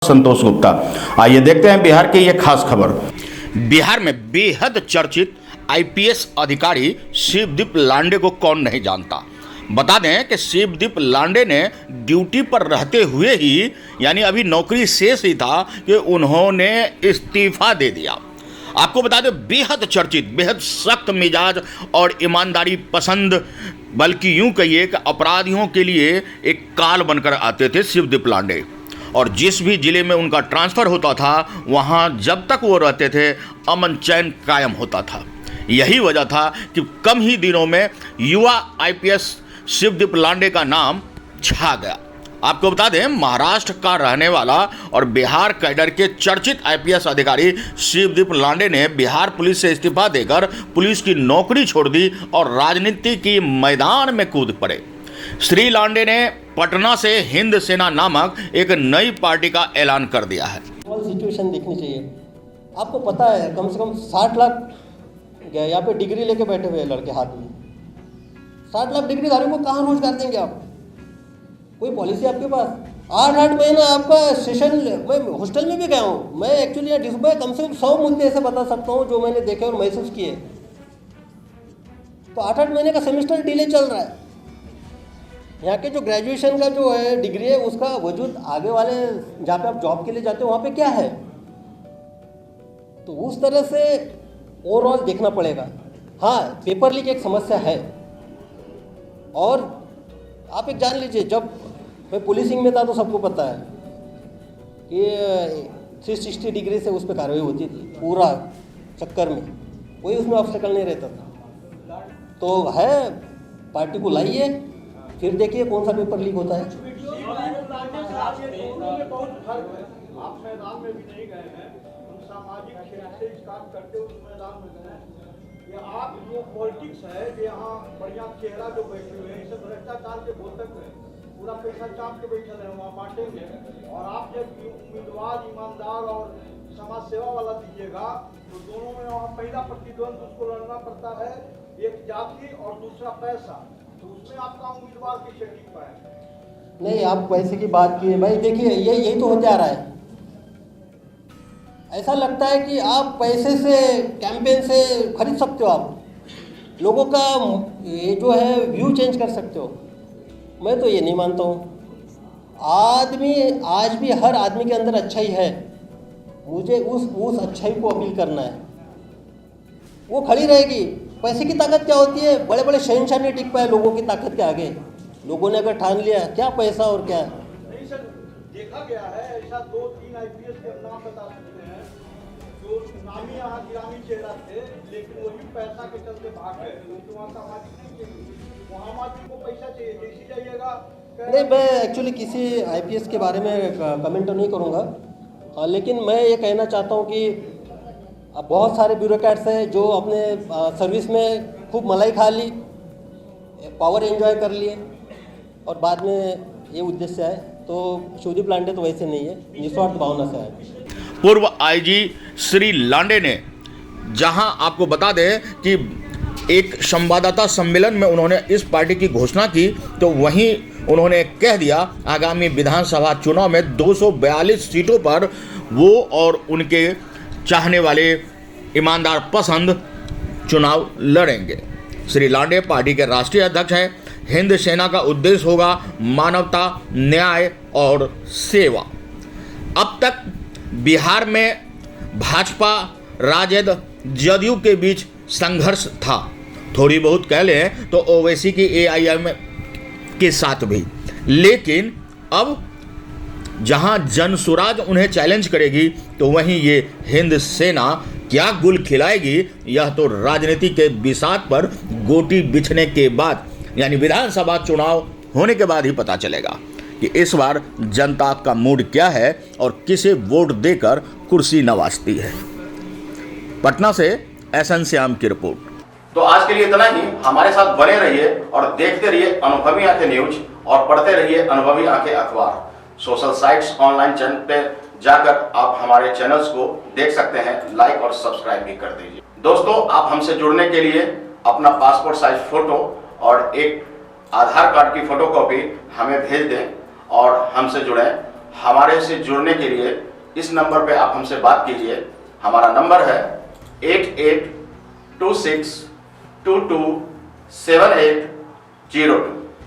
संतोष गुप्ता। आइए देखते हैं बिहार की ये खास खबर। बिहार में बेहद चर्चित आईपीएस अधिकारी शिवदीप लांडे को कौन नहीं जानता। बता दें कि शिवदीप लांडे ने ड्यूटी पर रहते हुए ही यानी अभी नौकरी शेष ही था कि उन्होंने इस्तीफा दे दिया। आपको बता दें बेहद चर्चित, बेहद सख्त मिजाज और ईमानदारी पसंद, बल्कि यूं कहिए कि अपराधियों के लिए एक काल बनकर आते थे शिवदीप लांडे। और जिस भी जिले में उनका ट्रांसफ़र होता था वहाँ जब तक वो रहते थे अमन चैन कायम होता था। यही वजह था कि कम ही दिनों में युवा आईपीएस शिवदीप लांडे का नाम छा गया। आपको बता दें महाराष्ट्र का रहने वाला और बिहार कैडर के चर्चित आईपीएस अधिकारी शिवदीप लांडे ने बिहार पुलिस से इस्तीफा देकर पुलिस की नौकरी छोड़ दी और राजनीति की मैदान में कूद पड़े। श्री लांडे ने पटना से हिंद सेना नामक एक नई पार्टी का ऐलान कर दिया है। सिचुएशन देखनी चाहिए। आपको पता है कम से कम 60 लाख यहाँ पे डिग्री लेके बैठे हुए लड़के हाथ में। 60 लाख डिग्री धारियों को कहाँ रोजगार देंगे आप? कोई पॉलिसी आपके पास? 8-8 महीना आपका सेशन, मैं हॉस्टल में भी गया हूँ। मैं एक्चुअली यहाँ डिस्प्ले कम से कम 100 मुद्दे ऐसे बता सकता हूँ जो मैंने देखे और महसूस किए। तो 8-8 महीने का सेमेस्टर डिले चल रहा है। यहाँ के जो ग्रेजुएशन का जो है डिग्री है उसका वजूद आगे वाले जहाँ पे आप जॉब के लिए जाते हो वहाँ पे क्या है? तो उस तरह से ओवरऑल देखना पड़ेगा। हाँ, पेपर लीक एक समस्या है। और आप एक जान लीजिए, जब मैं पुलिसिंग में था तो सबको पता है कि 360 डिग्री से उस पर कार्रवाई होती थी पूरा चक्कर में, कोई उसमें ऑब्स्टेकल नहीं रहता था। तो है, पार्टी को लाइए, फिर देखिए कौन सा पेपर लीक होता है। आप मैदान में भी नहीं गए हैं, सामाजिक क्षेत्र से काम करते उस मैदान में गए हैं। ये आप जो पॉलिटिक्स है कि यहाँ बढ़िया चेहरा जो बैठे हुए हैं, इसे भ्रष्टाचार के बोतक में पूरा पैसा चाप के बैठे हैं, वहाँ बांटेंगे। और आप जब उम्मीदवार ईमानदार और समाज सेवा वाला दीजिएगा तो दोनों में वहाँ पहला प्रतिद्वंद उसको लड़ना पड़ता है, एक जाति और दूसरा पैसा। तो उसमें आपका उम्मीदवार की टिक पाए नहीं। आप पैसे की बात की है भाई, देखिए यही तो होते आ रहा है। ऐसा लगता है कि आप पैसे से कैंपेन से खरीद सकते हो, आप लोगों का ये जो है व्यू चेंज कर सकते हो। मैं तो ये नहीं मानता हूँ। आदमी आज भी हर आदमी के अंदर अच्छाई है, मुझे उस अच्छाई को अपील करना है, वो खड़ी रहेगी। पैसे की ताकत क्या होती है? बड़े बड़े शहंशाह नहीं टिक पाए लोगों की ताकत के आगे। लोगों ने अगर ठान लिया क्या पैसा और क्या। नहीं सर, देखा गया है ऐसा 2-3 आईपीएस के नाम बता सकते हैं जो नामी यहाँ गिरामी चेहरा थे, लेकिन वही पैसा के चलते भाग गए क्योंकि वहाँ सामाजिक नहीं चाहिए, वहाँ आदमी को पैसा चाहिए। जैसी जाइएगा नहीं, मैं एक्चुअली किसी आईपीएस के बारे में कमेंट तो नहीं करूँगा, लेकिन मैं ये कहना चाहता हूँ कि अब बहुत सारे ब्यूरोक्रेट्स हैं जो अपने सर्विस में खूब मलाई खा ली, पावर एंजॉय कर लिए और बाद में ये उद्देश्य है। तो शिवदीप लांडे तो वैसे नहीं है, निस्वार्थ भावना से है। पूर्व आईजी श्री लांडे ने, जहां आपको बता दें कि एक संवाददाता सम्मेलन में उन्होंने इस पार्टी की घोषणा की, तो वहीं उन्होंने कह दिया आगामी विधानसभा चुनाव में 242 सीटों पर वो और उनके चाहने वाले ईमानदार पसंद चुनाव लड़ेंगे। श्री लांडे पार्टी के राष्ट्रीय अध्यक्ष हैं। हिंद सेना का उद्देश्य होगा मानवता, न्याय और सेवा। अब तक बिहार में भाजपा, राजद, जदयू के बीच संघर्ष था, थोड़ी बहुत कह लें तो ओवैसी की एआईएम के साथ भी। लेकिन अब जहां जनसुराज उन्हें चैलेंज करेगी तो वहीं ये हिंद सेना क्या गुल खिलाएगी, यह तो राजनीति के बिसात पर गोटी बिछने के बाद यानी विधानसभा चुनाव होने के बाद ही पता चलेगा कि इस बार जनता का मूड क्या है और किसे वोट देकर कुर्सी नवाजती है। पटना से एसएन श्याम की रिपोर्ट। तो आज के लिए इतना ही। हमारे साथ बने रहिए और देखते रहिए अनुभवी आंखें न्यूज और पढ़ते रहिए अनुभवी आंखें अखबार। सोशल साइट्स, ऑनलाइन चैनल पे जाकर आप हमारे चैनल्स को देख सकते हैं, लाइक और सब्सक्राइब भी कर दीजिए। दोस्तों, आप हमसे जुड़ने के लिए अपना पासपोर्ट साइज फोटो और एक आधार कार्ड की फोटोकॉपी हमें भेज दें और हमसे जुड़ें। हमारे से जुड़ने के लिए इस नंबर पे आप हमसे बात कीजिए। हमारा नंबर है 8826227802।